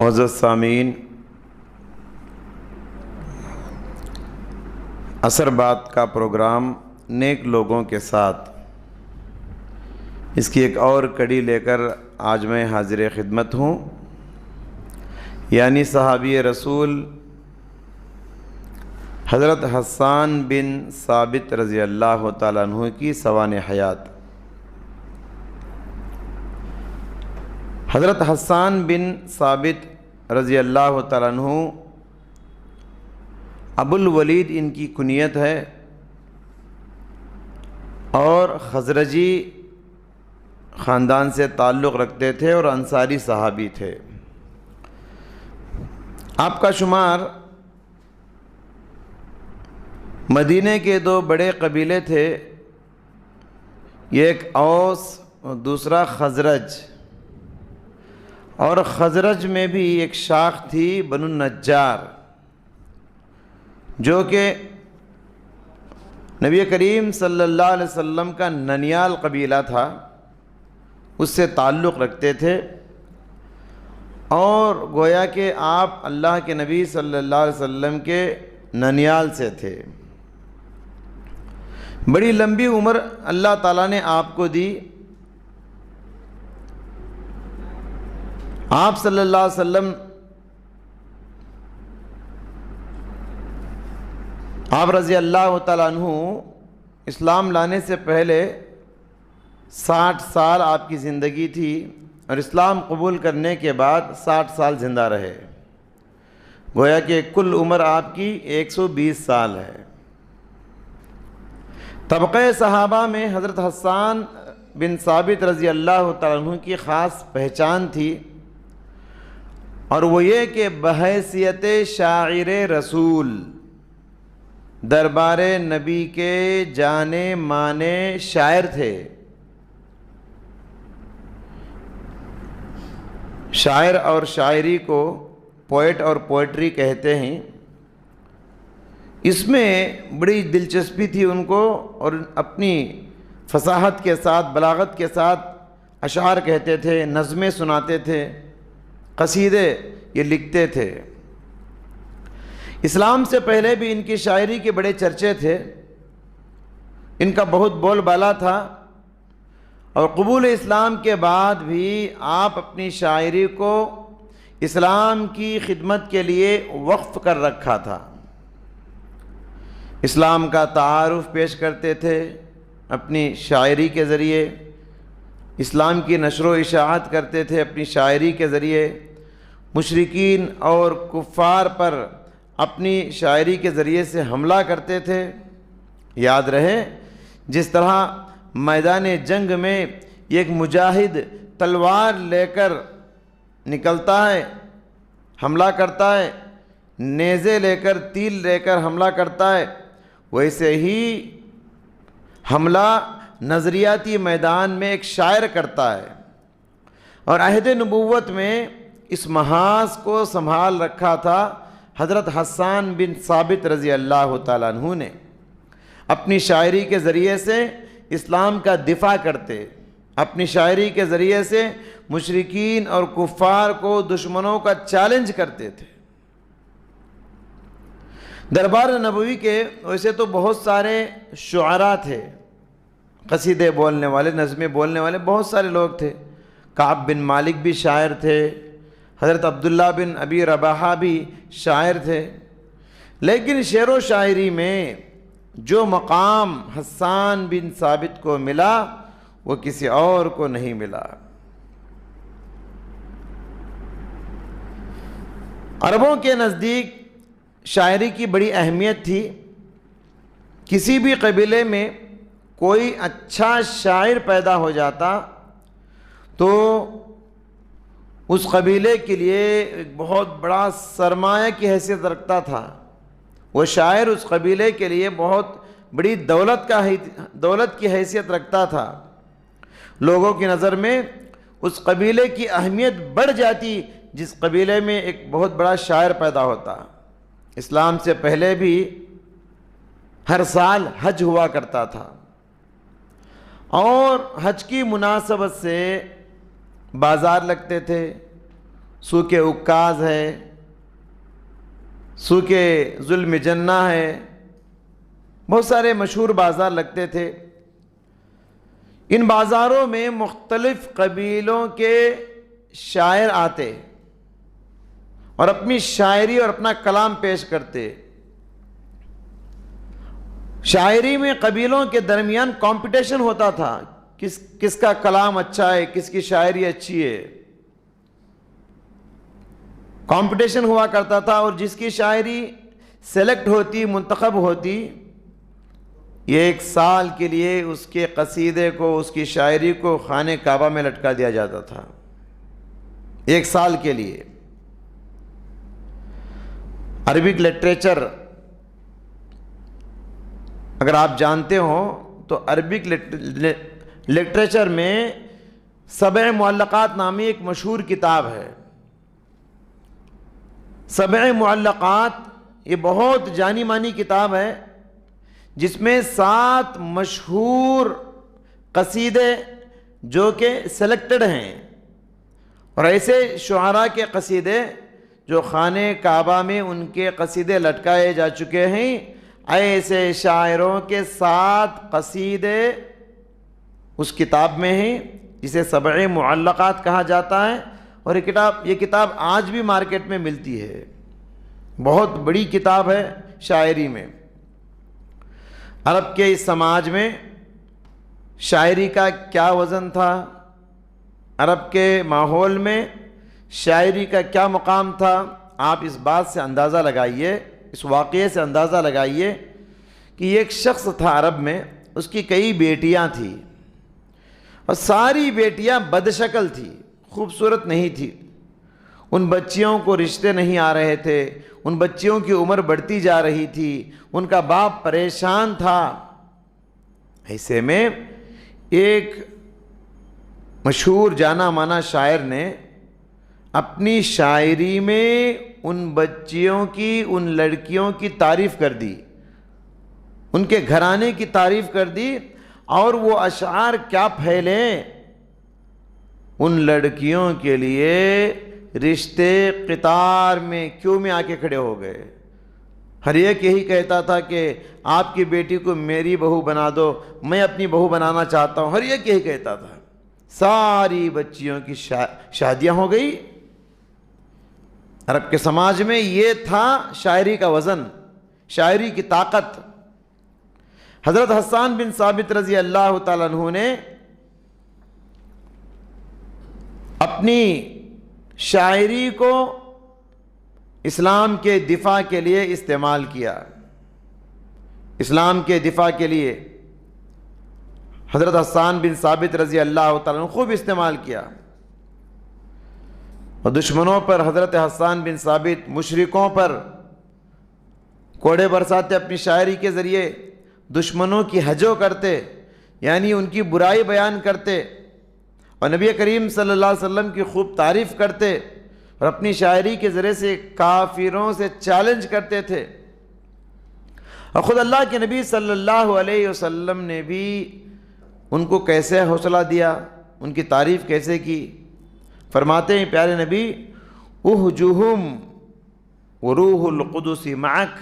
معزز سامعین، عصر بعد کا پروگرام نیک لوگوں کے ساتھ، اس کی ایک اور کڑی لے کر آج میں حاضر خدمت ہوں، یعنی صحابی رسول حضرت حسان بن ثابت رضی اللہ تعالیٰ عنہ کی سوانح حیات۔ حضرت حسان بن ثابت رضی اللہ تعالیٰ عنہ ابو الولید ان کی کنیت ہے اور خزرجی خاندان سے تعلق رکھتے تھے اور انصاری صحابی تھے۔ آپ کا شمار مدینے کے دو بڑے قبیلے تھے، ایک اوس اور دوسرا خزرج، اور خزرج میں بھی ایک شاخ تھی بنو النجار، جو کہ نبی کریم صلی اللہ علیہ وسلم کا ننیال قبیلہ تھا، اس سے تعلق رکھتے تھے، اور گویا کہ آپ اللہ کے نبی صلی اللہ علیہ وسلم کے ننیال سے تھے۔ بڑی لمبی عمر اللہ تعالیٰ نے آپ کو دی۔ آپ صلی اللہ علیہ وسلم آپ رضی اللہ تعالیٰ عنہ اسلام لانے سے پہلے 60 سال آپ کی زندگی تھی، اور اسلام قبول کرنے کے بعد 60 سال زندہ رہے، گویا کہ کل عمر آپ کی 120 سال ہے۔ طبقہ صحابہ میں حضرت حسان بن ثابت رضی اللہ تعالیٰ عنہ کی خاص پہچان تھی، اور وہ یہ کہ بحیثیت شاعر رسول دربار نبی کے جانے مانے شاعر تھے۔ شاعر اور شاعری کو پوئٹ اور پوئٹری کہتے ہیں۔ اس میں بڑی دلچسپی تھی ان کو، اور اپنی فصاحت کے ساتھ، بلاغت کے ساتھ اشعار کہتے تھے، نظمیں سناتے تھے، قصیدے یہ لکھتے تھے۔ اسلام سے پہلے بھی ان کی شاعری کے بڑے چرچے تھے، ان کا بہت بول بالا تھا، اور قبول اسلام کے بعد بھی آپ اپنی شاعری کو اسلام کی خدمت کے لیے وقف کر رکھا تھا۔ اسلام کا تعارف پیش کرتے تھے اپنی شاعری کے ذریعے، اسلام کی نشر و اشاعت کرتے تھے اپنی شاعری کے ذریعے، مشرکین اور کفار پر اپنی شاعری کے ذریعے سے حملہ کرتے تھے۔ یاد رہے، جس طرح میدان جنگ میں ایک مجاہد تلوار لے کر نکلتا ہے، حملہ کرتا ہے، نیزے لے کر، تیر لے کر حملہ کرتا ہے، ویسے ہی حملہ نظریاتی میدان میں ایک شاعر کرتا ہے۔ اور عہد نبوت میں اس محاذ کو سنبھال رکھا تھا حضرت حسان بن ثابت رضی اللہ تعالیٰ عنہ نے۔ اپنی شاعری کے ذریعے سے اسلام کا دفاع کرتے، اپنی شاعری کے ذریعے سے مشرکین اور کفار کو، دشمنوں کا چیلنج کرتے تھے۔ دربار نبوی کے ویسے تو بہت سارے شعراء تھے، قصیدے بولنے والے، نظمیں بولنے والے بہت سارے لوگ تھے۔ کعب بن مالک بھی شاعر تھے، حضرت عبداللہ بن ابی رباحہ بھی شاعر تھے، لیکن شعر و شاعری میں جو مقام حسان بن ثابت کو ملا وہ کسی اور کو نہیں ملا۔ عربوں کے نزدیک شاعری کی بڑی اہمیت تھی۔ کسی بھی قبیلے میں کوئی اچھا شاعر پیدا ہو جاتا تو اس قبیلے کے لیے ایک بہت بڑا سرمایہ کی حیثیت رکھتا تھا۔ وہ شاعر اس قبیلے کے لیے بہت بڑی دولت کی حیثیت رکھتا تھا۔ لوگوں کی نظر میں اس قبیلے کی اہمیت بڑھ جاتی جس قبیلے میں ایک بہت بڑا شاعر پیدا ہوتا۔ اسلام سے پہلے بھی ہر سال حج ہوا کرتا تھا، اور حج کی مناسبت سے بازار لگتے تھے، سوک عکاظ ہے، سوک ظلم جنہ ہے، بہت سارے مشہور بازار لگتے تھے۔ ان بازاروں میں مختلف قبیلوں کے شاعر آتے اور اپنی شاعری اور اپنا کلام پیش کرتے۔ شاعری میں قبیلوں کے درمیان کمپٹیشن ہوتا تھا، کس کا کلام اچھا ہے، کس کی شاعری اچھی ہے، کمپٹیشن ہوا کرتا تھا، اور جس کی شاعری سلیکٹ ہوتی، منتخب ہوتی، یہ 1 سال کے لیے اس کے قصیدے کو، اس کی شاعری کو خانہ کعبہ میں لٹکا دیا جاتا تھا، 1 سال کے لیے۔ عربک لٹریچر اگر آپ جانتے ہو تو عربک لٹریچر میں 7 معلقات نامی ایک مشہور کتاب ہے۔ 7 معلقات یہ بہت جانی مانی کتاب ہے، جس میں 7 مشہور قصیدے جو کہ سلیکٹڈ ہیں، اور ایسے شعراء کے قصیدے جو خانہ کعبہ میں ان کے قصیدے لٹکائے جا چکے ہیں، ایسے شاعروں کے 7 قصیدے اس کتاب میں ہیں، جسے 7 معلقات کہا جاتا ہے، اور یہ کتاب آج بھی مارکیٹ میں ملتی ہے، بہت بڑی کتاب ہے شاعری میں۔ عرب کے اس سماج میں شاعری کا کیا وزن تھا، عرب کے ماحول میں شاعری کا کیا مقام تھا، آپ اس بات سے اندازہ لگائیے، اس واقعے سے اندازہ لگائیے کہ ایک شخص تھا عرب میں، اس کی کئی بیٹیاں تھیں، اور ساری بیٹیاں بدشکل تھیں، خوبصورت نہیں تھی۔ ان بچیوں کو رشتے نہیں آ رہے تھے، ان بچیوں کی عمر بڑھتی جا رہی تھی، ان کا باپ پریشان تھا۔ ایسے میں ایک مشہور جانا مانا شاعر نے اپنی شاعری میں ان بچیوں کی، ان لڑکیوں کی تعریف کر دی، ان کے گھرانے کی تعریف کر دی، اور وہ اشعار کیا پھیلے، ان لڑکیوں کے لیے رشتے قطار میں کیوں میں آ کے کھڑے ہو گئے۔ ہر ایک یہی کہتا تھا کہ آپ کی بیٹی کو میری بہو بنا دو، میں اپنی بہو بنانا چاہتا ہوں، ہر ایک یہی کہتا تھا۔ ساری بچیوں کی شادیاں ہو گئی۔ عرب کے سماج میں یہ تھا شاعری کا وزن، شاعری کی طاقت۔ حضرت حسان بن ثابت رضی اللہ تعالیٰ عنہ نے اپنی شاعری کو اسلام کے دفاع کے لیے استعمال کیا، اسلام کے دفاع کے لیے حضرت حسان بن ثابت رضی اللہ تعالیٰ عنہ خوب استعمال کیا، اور دشمنوں پر حضرت حسان بن ثابت، مشرکوں پر کوڑے برساتے اپنی شاعری کے ذریعے، دشمنوں کی ہجو کرتے، یعنی ان کی برائی بیان کرتے، اور نبی کریم صلی اللہ علیہ وسلم کی خوب تعریف کرتے، اور اپنی شاعری کے ذریعے سے کافروں سے چیلنج کرتے تھے۔ اور خود اللہ کے نبی صلی اللہ علیہ وسلم نے بھی ان کو کیسے حوصلہ دیا، ان کی تعریف کیسے کی۔ فرماتے ہیں پیارے نبی، اہجہم وروح القدس معک،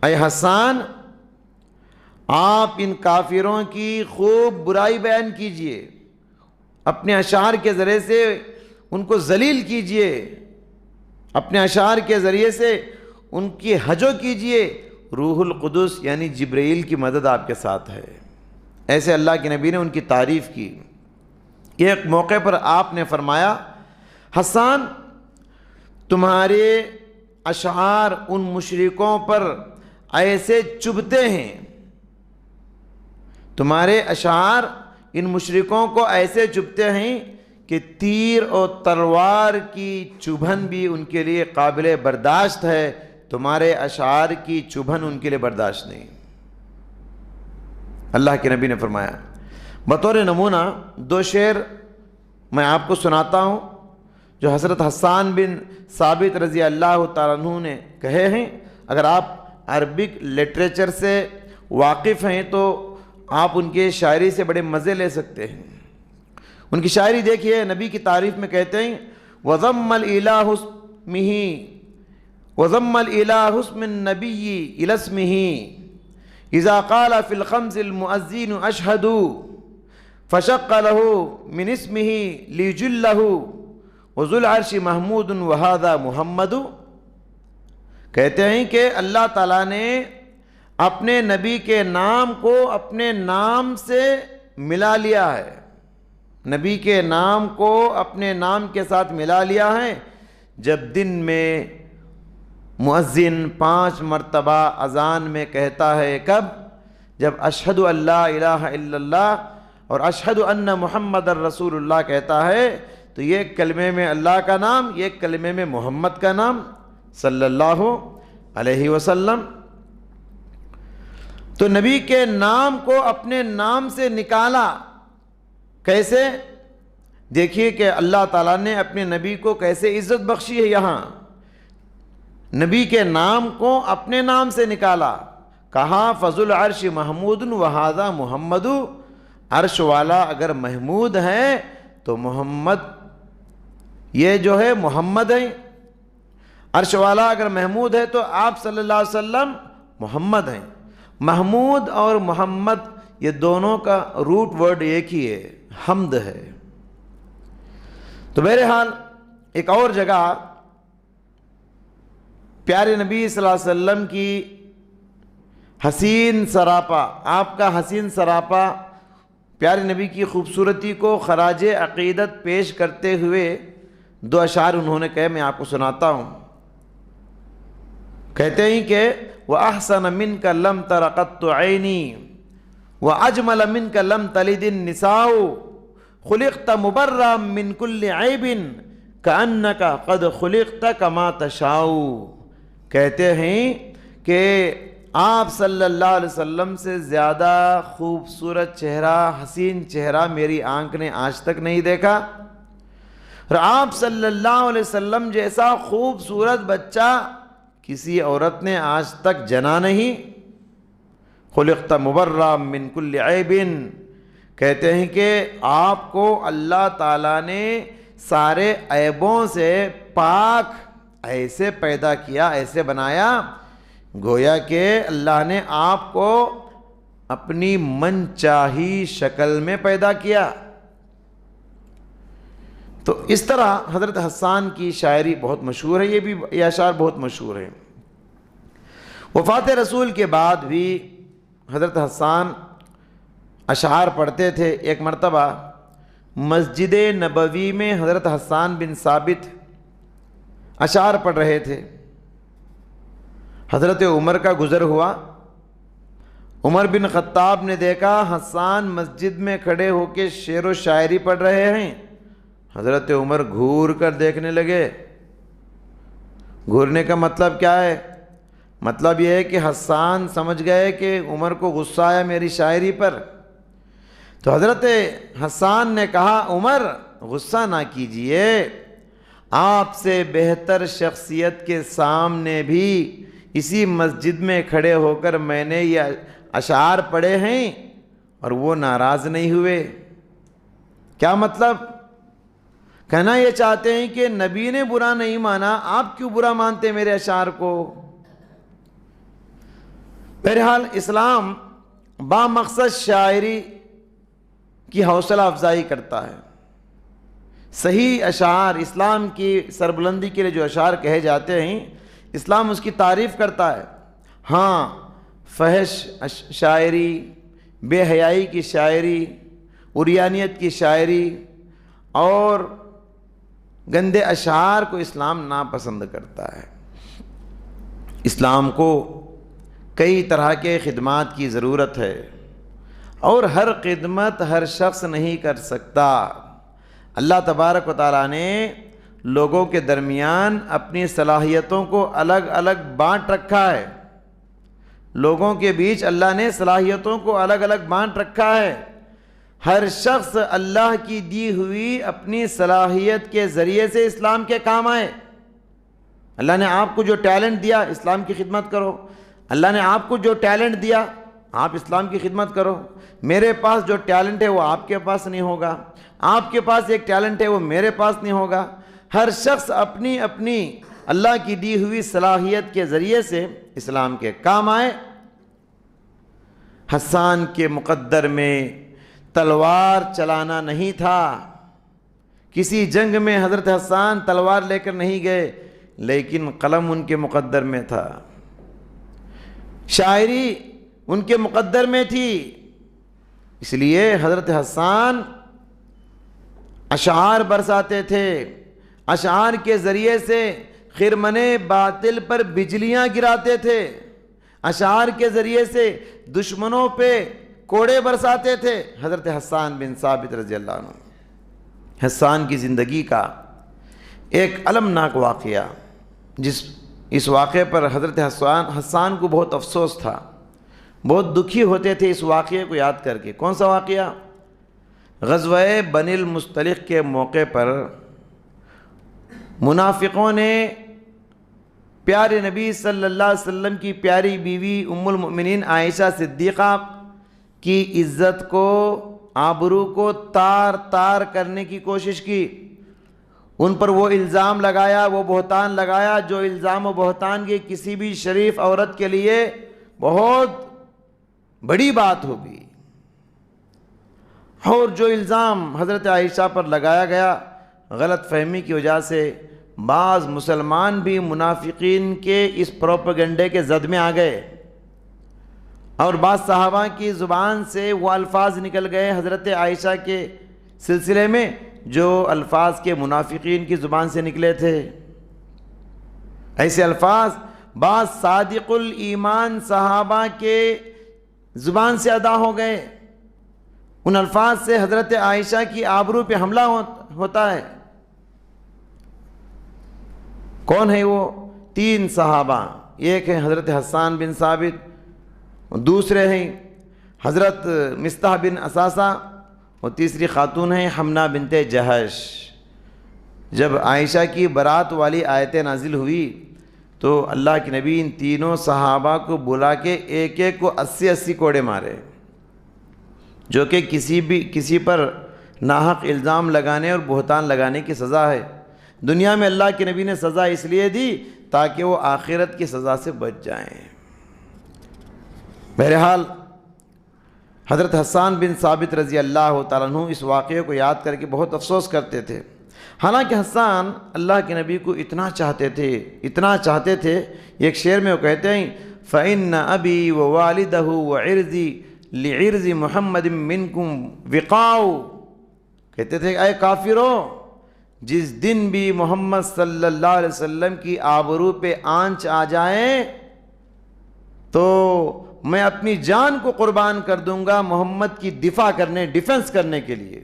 اے حسان آپ ان کافروں کی خوب برائی بیان کیجئے، اپنے اشعار کے ذریعے سے ان کو ذلیل کیجئے، اپنے اشعار کے ذریعے سے ان کی ہجو کیجئے، روح القدس یعنی جبرائیل کی مدد آپ کے ساتھ ہے۔ ایسے اللہ کے نبی نے ان کی تعریف کی۔ ایک موقع پر آپ نے فرمایا، حسان تمہارے اشعار ان مشرکوں پر ایسے چبھتے ہیں، تمہارے اشعار ان مشرکوں کو ایسے چبھتے ہیں کہ تیر اور تلوار کی چبھن بھی ان کے لیے قابل برداشت ہے، تمہارے اشعار کی چبھن ان کے لیے برداشت نہیں۔ اللہ کے نبی نے فرمایا۔ بطور نمونہ 2 شعر میں آپ کو سناتا ہوں جو حضرت حسان بن ثابت رضی اللہ تعالیٰ عنہ نے کہے ہیں۔ اگر آپ عربک لٹریچر سے واقف ہیں تو آپ ان کے شاعری سے بڑے مزے لے سکتے ہیں۔ ان کی شاعری دیکھیے، نبی کی تعریف میں کہتے ہیں، وضم الإله اسمه وضم الإله اسم النبي إلى اسمه إذا قال في الخمس المؤذن أشهد فشق له من اسمه ليجله وذو العرش محمود وهذا محمد. کہتے ہیں کہ اللہ تعالیٰ نے اپنے نبی کے نام کو اپنے نام سے ملا لیا ہے، نبی کے نام کو اپنے نام کے ساتھ ملا لیا ہے. جب دن میں مؤذن 5 مرتبہ اذان میں کہتا ہے، کب؟ جب اشہد ان لا الہ الا اللہ اور اشہد ان محمد الرسول اللہ کہتا ہے، تو یہ کلمے میں اللہ کا نام، یہ کلمے میں محمد کا نام صلی اللہ علیہ وسلم. تو نبی کے نام کو اپنے نام سے نکالا. کیسے؟ دیکھیے کہ اللہ تعالیٰ نے اپنے نبی کو کیسے عزت بخشی ہے. یہاں نبی کے نام کو اپنے نام سے نکالا. کہا فذو العرش محمود وہذا محمد. عرش والا اگر محمود ہے تو محمد یہ جو ہے محمد ہے. عرش والا اگر محمود ہے تو آپ صلی اللہ علیہ وسلم محمد ہیں. محمود اور محمد یہ دونوں کا روٹ ورڈ ایک ہی ہے، حمد ہے. تو بہرحال ایک اور جگہ پیارے نبی صلی اللہ علیہ وسلم کی حسین سراپا، آپ کا حسین سراپا پیارے نبی کی خوبصورتی کو خراج عقیدت پیش کرتے ہوئے 2 اشعار انہوں نے کہے، میں آپ کو سناتا ہوں. کہتے ہیں کہ وَأَحْسَنَ مِنْكَ لَمْ تَرَ قَطُّ عَيْنِي وَأَجْمَلَ مِنْكَ لَمْ تَلِدِ النِّسَاءُ خُلِقْتَ مُبَرًّا مِنْ كُلِّ عَيْبٍ كَأَنَّكَ قَدْ خُلِقْتَ كَمَا تَشَاءُ. کہتے ہیں کہ آپ صلی اللہ علیہ وسلم سے زیادہ خوبصورت چہرہ، حسین چہرہ میری آنکھ نے آج تک نہیں دیکھا، اور آپ صلی اللہ علیہ وسلم جیسا خوبصورت بچہ کسی عورت نے آج تک جنا نہیں. خلقت مبرّا من کل عیب. کہتے ہیں کہ آپ کو اللہ تعالیٰ نے سارے عیبوں سے پاک ایسے پیدا کیا، ایسے بنایا گویا کہ اللہ نے آپ کو اپنی من چاہی شکل میں پیدا کیا. تو اس طرح حضرت حسان کی شاعری بہت مشہور ہے، یہ اشعار بہت مشہور ہیں. وفات رسول کے بعد بھی حضرت حسان اشعار پڑھتے تھے. ایک مرتبہ مسجد نبوی میں حضرت حسان بن ثابت اشعار پڑھ رہے تھے. حضرت عمر کا گزر ہوا. عمر بن خطاب نے دیکھا حسان مسجد میں کھڑے ہو کے شعر و شاعری پڑھ رہے ہیں. حضرت عمر گھور کر دیکھنے لگے. گھورنے کا مطلب کیا ہے؟ مطلب یہ ہے کہ حسان سمجھ گئے کہ عمر کو غصہ آیا میری شاعری پر. تو حضرت حسان نے کہا عمر غصہ نہ کیجئے، آپ سے بہتر شخصیت کے سامنے بھی اسی مسجد میں کھڑے ہو کر میں نے یہ اشعار پڑھے ہیں اور وہ ناراض نہیں ہوئے. کیا مطلب؟ کہنا یہ چاہتے ہیں کہ نبی نے برا نہیں مانا، آپ کیوں برا مانتے میرے اشعار کو؟ بہرحال اسلام بامقصد شاعری کی حوصلہ افزائی کرتا ہے. صحیح اشعار، اسلام کی سربلندی کے لیے جو اشعار کہے جاتے ہیں، اسلام اس کی تعریف کرتا ہے. ہاں، فحش شاعری، بے حیائی کی شاعری، عریانیت کی شاعری اور گندے اشعار کو اسلام ناپسند کرتا ہے. اسلام کو کئی طرح کے خدمات کی ضرورت ہے اور ہر خدمت ہر شخص نہیں کر سکتا. اللہ تبارک و تعالیٰ نے لوگوں کے درمیان اپنی صلاحیتوں کو الگ الگ بانٹ رکھا ہے. لوگوں کے بیچ اللہ نے صلاحیتوں کو الگ الگ بانٹ رکھا ہے. ہر شخص اللہ کی دی ہوئی اپنی صلاحیت کے ذریعے سے اسلام کے کام آئے. اللہ نے آپ کو جو ٹیلنٹ دیا اسلام کی خدمت کرو. اللہ نے آپ کو جو ٹیلنٹ دیا آپ اسلام کی خدمت کرو. میرے پاس جو ٹیلنٹ ہے وہ آپ کے پاس نہیں ہوگا، آپ کے پاس ایک ٹیلنٹ ہے وہ میرے پاس نہیں ہوگا. ہر شخص اپنی اپنی اللہ کی دی ہوئی صلاحیت کے ذریعے سے اسلام کے کام آئے۔ حسان کے مقدر میں تلوار چلانا نہیں تھا، کسی جنگ میں حضرت حسان تلوار لے کر نہیں گئے، لیکن قلم ان کے مقدر میں تھا، شاعری ان کے مقدر میں تھی۔ اس لیے حضرت حسان اشعار برساتے تھے، اشعار کے ذریعے سے خرمن باطل پر بجلیاں گراتے تھے، اشعار کے ذریعے سے دشمنوں پہ کوڑے برساتے تھے۔ حضرت حسان بن ثابت رضی اللہ عنہ، حسان کی زندگی کا ایک المناک واقعہ، اس واقعے پر حضرت حسان کو بہت افسوس تھا، بہت دکھی ہوتے تھے اس واقعے کو یاد کر کے۔ کون سا واقعہ؟ غزوہ بنی المصطلق کے موقع پر منافقوں نے پیارے نبی صلی اللہ علیہ وسلم کی پیاری بیوی ام المؤمنین عائشہ صدیقہ کی عزت کو، آبرو کو تار تار کرنے کی کوشش کی، ان پر وہ الزام لگایا، وہ بہتان لگایا جو الزام و بہتان کی کسی بھی شریف عورت کے لیے بہت بڑی بات ہوگی۔ اور جو الزام حضرت عائشہ پر لگایا گیا، غلط فہمی کی وجہ سے بعض مسلمان بھی منافقین کے اس پروپیگنڈے کے زد میں آ گئے، اور بعض صحابہ کی زبان سے وہ الفاظ نکل گئے حضرت عائشہ کے سلسلے میں جو الفاظ کے منافقین کی زبان سے نکلے تھے۔ ایسے الفاظ بعض صادق الایمان صحابہ کے زبان سے ادا ہو گئے، ان الفاظ سے حضرت عائشہ کی آبرو پہ حملہ ہوتا ہے۔ کون ہے وہ؟ 3 صحابہ، ایک ہے حضرت حسان بن ثابت، دوسرے ہیں حضرت مصطح بن اساسہ، اور تیسری خاتون ہیں حمنہ بنت جہش۔ جب عائشہ کی برات والی آیتیں نازل ہوئی تو اللہ کے نبی ان تینوں صحابہ کو بلا کے ایک ایک کو 80 کوڑے مارے، جو کہ کسی پر ناحق الزام لگانے اور بہتان لگانے کی سزا ہے۔ دنیا میں اللہ کے نبی نے سزا اس لیے دی تاکہ وہ آخرت کی سزا سے بچ جائیں۔ بہرحال حضرت حسان بن ثابت رضی اللہ تعالیٰ عنہ اس واقعے کو یاد کر کے بہت افسوس کرتے تھے۔ حالانکہ حسان اللہ کے نبی کو اتنا چاہتے تھے، ایک شعر میں وہ کہتے ہیں فَإِنَّ أَبِي وَوَالِدَهُ وَعِرْضِي لِعِرْضِ مُحَمَّدٍ مِّنْكُمْ وِقَاؤُ، کہتے تھے اے کافرو، جس دن بھی محمد صلی اللہ علیہ وسلم کی آبرو پہ آنچ آ جائے تو میں اپنی جان کو قربان کر دوں گا محمد کی ڈیفنس کرنے کے لیے۔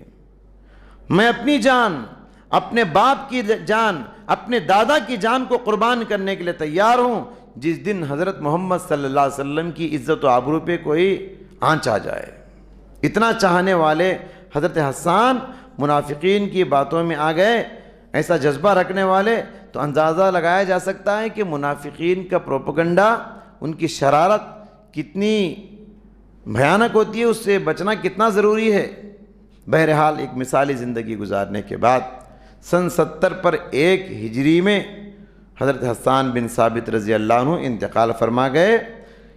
میں اپنی جان، اپنے باپ کی جان، اپنے دادا کی جان کو قربان کرنے کے لیے تیار ہوں جس دن حضرت محمد صلی اللہ علیہ وسلم کی عزت و آبرو پہ کوئی آنچ آ جائے۔ اتنا چاہنے والے حضرت حسان منافقین کی باتوں میں آ گئے، ایسا جذبہ رکھنے والے، تو اندازہ لگایا جا سکتا ہے کہ منافقین کا پروپیگنڈا، ان کی شرارت کتنی بھیانک ہوتی ہے، اس سے بچنا کتنا ضروری ہے۔ بہرحال ایک مثالی زندگی گزارنے کے بعد سن 70 پر 1 ہجری میں حضرت حسان بن ثابت رضی اللہ عنہ انتقال فرما گئے۔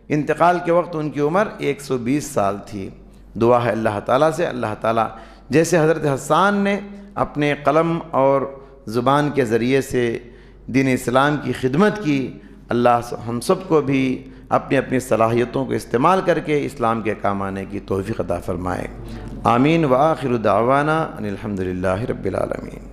انتقال کے وقت ان کی عمر 120 سال تھی۔ دعا ہے اللہ تعالیٰ سے، اللہ تعالیٰ جیسے حضرت حسان نے اپنے قلم اور زبان کے ذریعے سے دین اسلام کی خدمت کی، اللہ ہم سب کو بھی اپنی اپنی صلاحیتوں کو استعمال کر کے اسلام کے کام آنے کی توفیق عطا فرمائے۔ آمین۔ وآخر دعوانا ان الحمد للہ رب العالمین۔